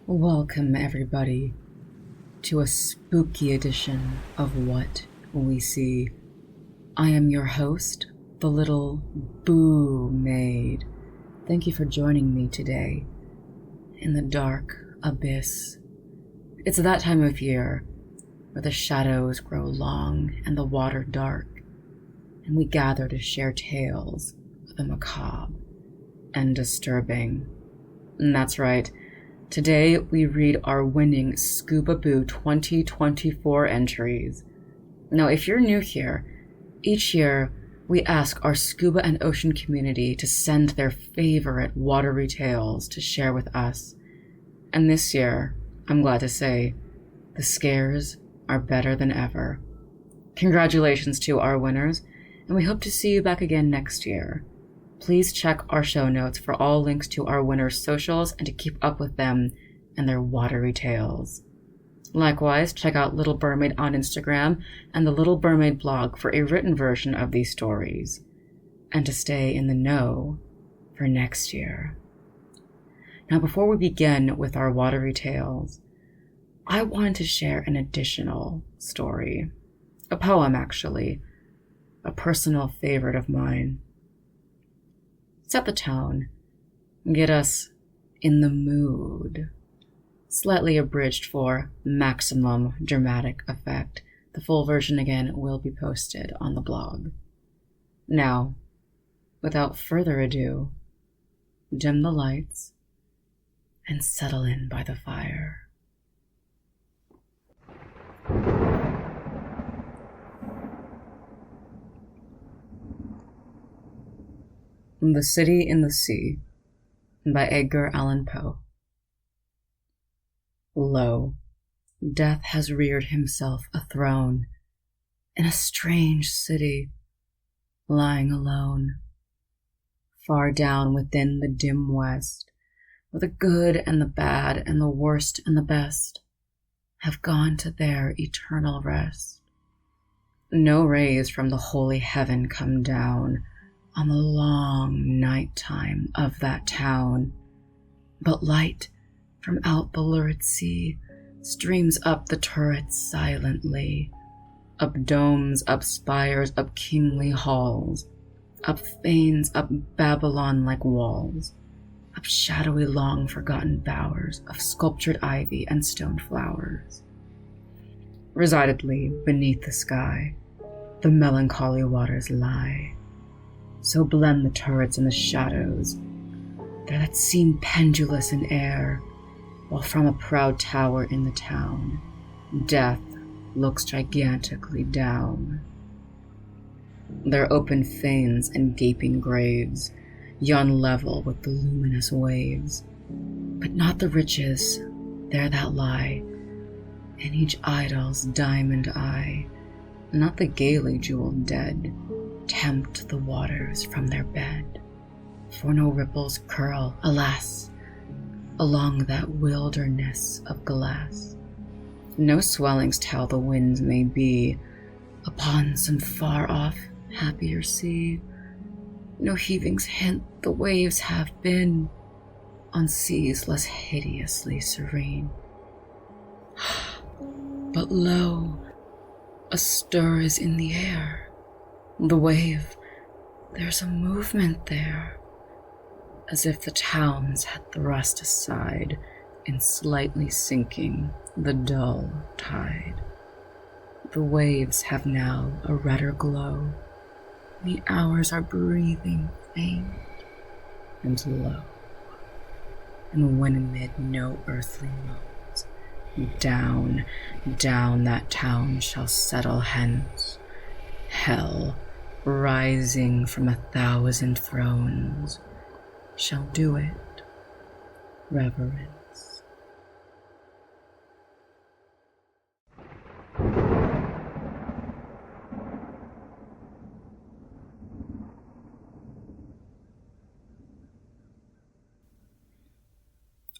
Welcome, everybody, to a spooky edition of What We See. I am your host, the little Boo Maid. Thank you for joining me today in the dark abyss. It's that time of year where the shadows grow long and the water dark, and we gather to share tales of the macabre and disturbing. And that's right. Today, we read our winning Scuba 2024 entries. Now, if you're new here, each year we ask our scuba and ocean community to send their favorite watery tales to share with us. And this year, I'm glad to say, the scares are better than ever. Congratulations to our winners, and we hope to see you back again next year. Please check our show notes for all links to our winners' socials and to keep up with them and their watery tales. Likewise, check out Little Mermaid on Instagram and the Little Mermaid blog for a written version of these stories, and to stay in the know for next year. Now, before we begin with our watery tales, I wanted to share an additional story. A poem, actually. A personal favorite of mine. Set the tone, get us in the mood. Slightly abridged for maximum dramatic effect. The full version again will be posted on the blog. Now, without further ado, dim the lights and settle in by the fire. The City in the Sea by Edgar Allan Poe. Lo, death has reared himself a throne in a strange city, lying alone. Far down within the dim west, where the good and the bad and the worst and the best have gone to their eternal rest. No rays from the holy heaven come down on the long night time of that town, but light from out the lurid sea streams up the turrets silently, up domes, up spires, up kingly halls, up fanes, up Babylon-like walls, up shadowy long-forgotten bowers of sculptured ivy and stone flowers. Resignedly beneath the sky, the melancholy waters lie. So blend the turrets and the shadows, there that seem pendulous in air, while from a proud tower in the town, death looks gigantically down. Their open fanes and gaping graves yawn level with the luminous waves, but not the riches there that lie in each idol's diamond eye, not the gaily jeweled dead tempt the waters from their bed, for no ripples curl, alas, along that wilderness of glass. No swellings tell the winds may be upon some far-off, happier sea. No heavings hint the waves have been on seas less hideously serene. But lo, a stir is in the air. The wave, there's a movement there, as if the towns had thrust aside in slightly sinking the dull tide. The waves have now a redder glow, the hours are breathing faint and low, and when amid no earthly moans, down, down that town shall settle hence, hell, rising from 1,000 thrones, shall do it reverence.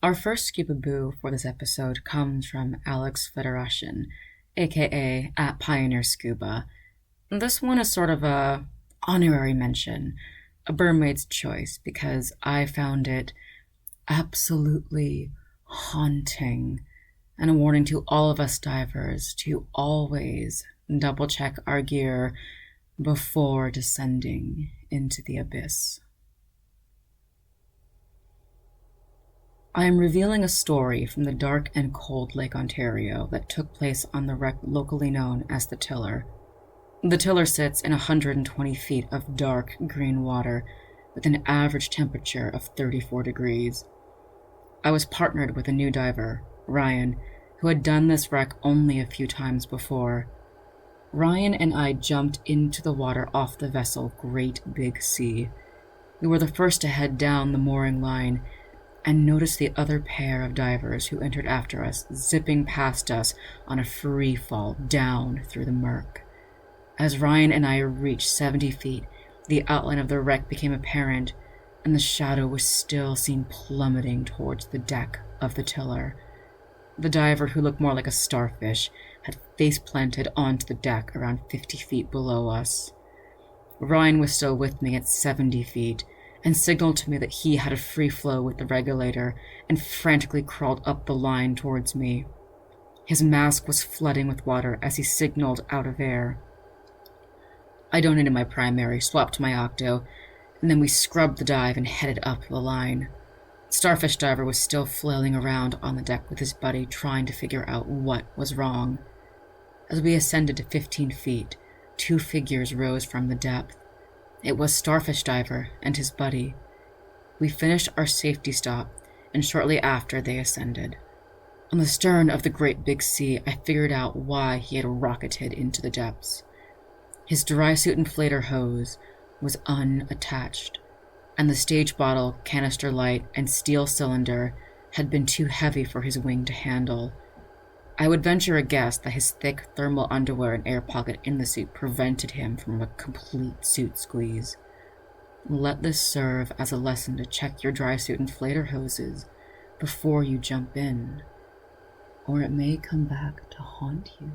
Our first Scuba Boo for this episode comes from Alex Federation, aka @PioneerScuba. This one is sort of a honorary mention, a Mermaid's choice, because I found it absolutely haunting, and a warning to all of us divers to always double check our gear before descending into the abyss. I am revealing a story from the dark and cold Lake Ontario that took place on the wreck locally known as the Tiller. The Tiller sits in 120 feet of dark green water with an average temperature of 34 degrees. I was partnered with a new diver, Ryan, who had done this wreck only a few times before. Ryan and I jumped into the water off the vessel Great Big Sea. We were the first to head down the mooring line and noticed the other pair of divers who entered after us, zipping past us on a free fall down through the murk. As Ryan and I reached 70 feet, the outline of the wreck became apparent, and the shadow was still seen plummeting towards the deck of the Tiller. The diver, who looked more like a starfish, had face-planted onto the deck around 50 feet below us. Ryan was still with me at 70 feet, and signaled to me that he had a free flow with the regulator and frantically crawled up the line towards me. His mask was flooding with water as he signaled out of air. I donated my primary, swapped my octo, and then we scrubbed the dive and headed up the line. Starfish Diver was still flailing around on the deck with his buddy, trying to figure out what was wrong. As we ascended to 15 feet, two figures rose from the depth. It was Starfish Diver and his buddy. We finished our safety stop, and shortly after they ascended. On the stern of the Great Big Sea, I figured out why he had rocketed into the depths. His dry suit inflator hose was unattached, and the stage bottle, canister light, and steel cylinder had been too heavy for his wing to handle. I would venture a guess that his thick thermal underwear and air pocket in the suit prevented him from a complete suit squeeze. Let this serve as a lesson to check your dry suit inflator hoses before you jump in, or it may come back to haunt you.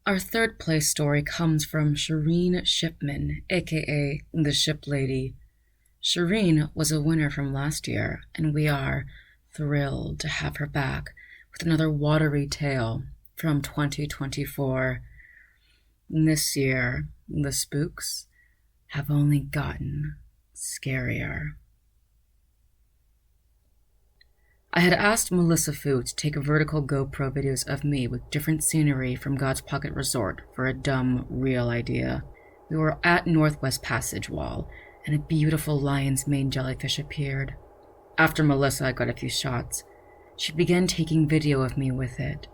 Our third place story comes from Shireen Shipman, aka the Ship Lady. Shireen was a winner from last year, and we are thrilled to have her back with another watery tale from 2024. This year, the spooks have only gotten scarier. I had asked Melissa Fu to take vertical GoPro videos of me with different scenery from God's Pocket Resort for a dumb, real idea. We were at Northwest Passage Wall, and a beautiful lion's mane jellyfish appeared. After Melissa got a few shots, she began taking video of me with it.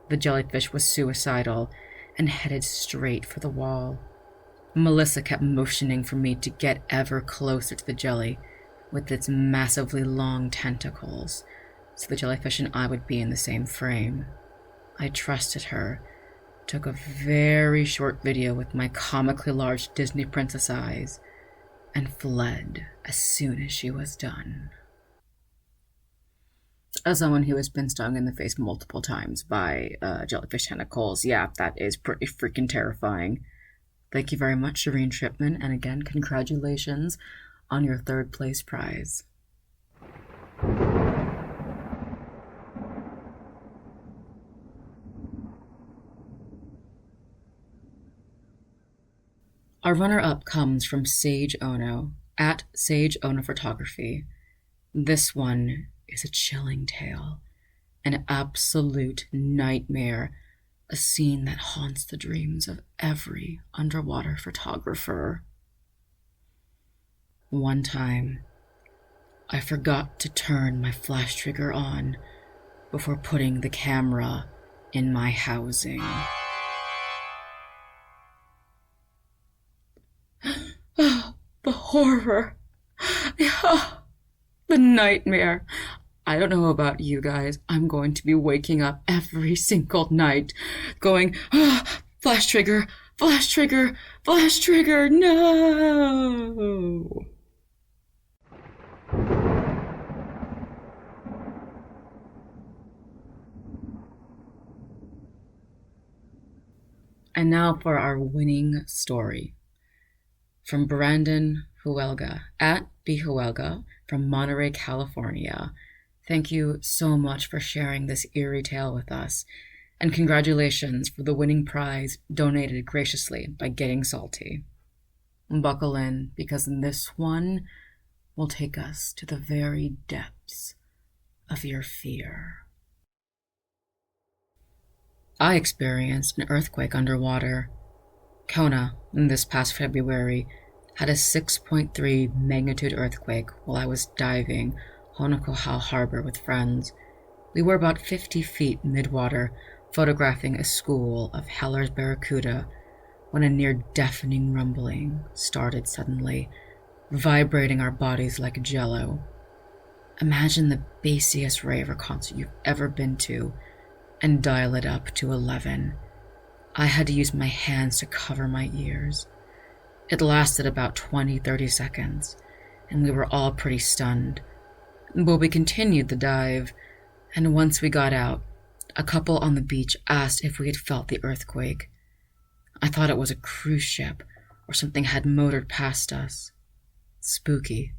The jellyfish was suicidal and headed straight for the wall. Melissa kept motioning for me to get ever closer to the jelly with its massively long tentacles, so the jellyfish and I would be in the same frame. I trusted her, took a very short video with my comically large Disney princess eyes, and fled as soon as she was done. As someone who has been stung in the face multiple times by jellyfish tentacles, yeah, that is pretty freaking terrifying. Thank you very much, Shireen Shipman, and again, congratulations on your third place prize. Our runner-up comes from Sage Ono, at Sage Ono Photography. This one is a chilling tale, an absolute nightmare, a scene that haunts the dreams of every underwater photographer. One time, I forgot to turn my flash trigger on before putting the camera in my housing. The horror. The nightmare. I don't know about you guys. I'm going to be waking up every single night going, flash trigger, flash trigger, flash trigger, no. And now for our winning story. From Brandon Huelga, at Huelga, from Monterey, California. Thank you so much for sharing this eerie tale with us. And congratulations for the winning prize donated graciously by Getting Salty. Buckle in, because this one will take us to the very depths of your fear. I experienced an earthquake underwater. Kona, this past February, had a 6.3 magnitude earthquake while I was diving Honokohau Harbor with friends. We were about 50 feet midwater, photographing a school of Heller's barracuda, when a near-deafening rumbling started suddenly, vibrating our bodies like jello. Imagine the bassiest rave or concert you've ever been to, and dial it up to 11. I had to use my hands to cover my ears. It lasted about 20-30 seconds, and we were all pretty stunned. But we continued the dive, and once we got out, a couple on the beach asked if we had felt the earthquake. I thought it was a cruise ship, or something had motored past us. Spooky,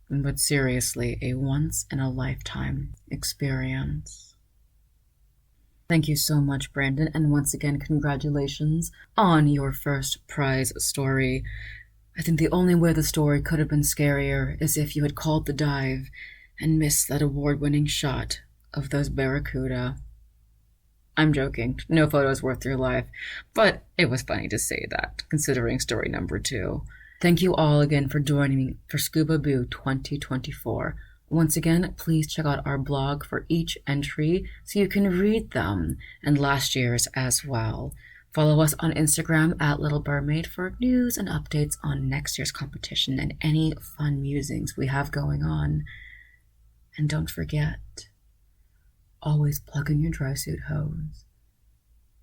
but seriously a once-in-a-lifetime experience. Thank you so much, Brandon, and once again, congratulations on your first prize story. I think the only way the story could have been scarier is if you had called the dive and missed that award-winning shot of those barracuda. I'm joking. No photo is worth your life, but it was funny to say that, considering story number 2. Thank you all again for joining me for Scuba Boo 2024. Once again, please check out our blog for each entry so you can read them, and last year's as well. Follow us on Instagram at Little Mermaid for news and updates on next year's competition and any fun musings we have going on. And don't forget, always plug in your dry suit hose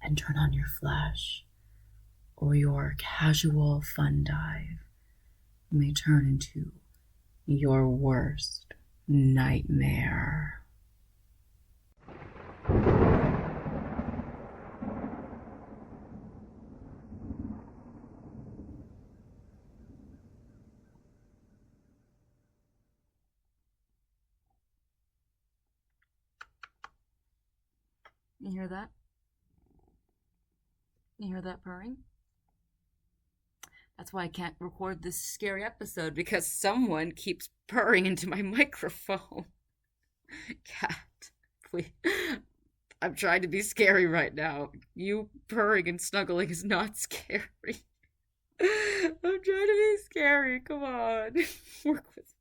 and turn on your flash, or your casual fun dive may turn into your worst nightmare. You hear that? You hear that purring? That's why I can't record this scary episode, because someone keeps purring into my microphone. Cat, please. I'm trying to be scary right now. You purring and snuggling is not scary. I'm trying to be scary. Come on. Work with me.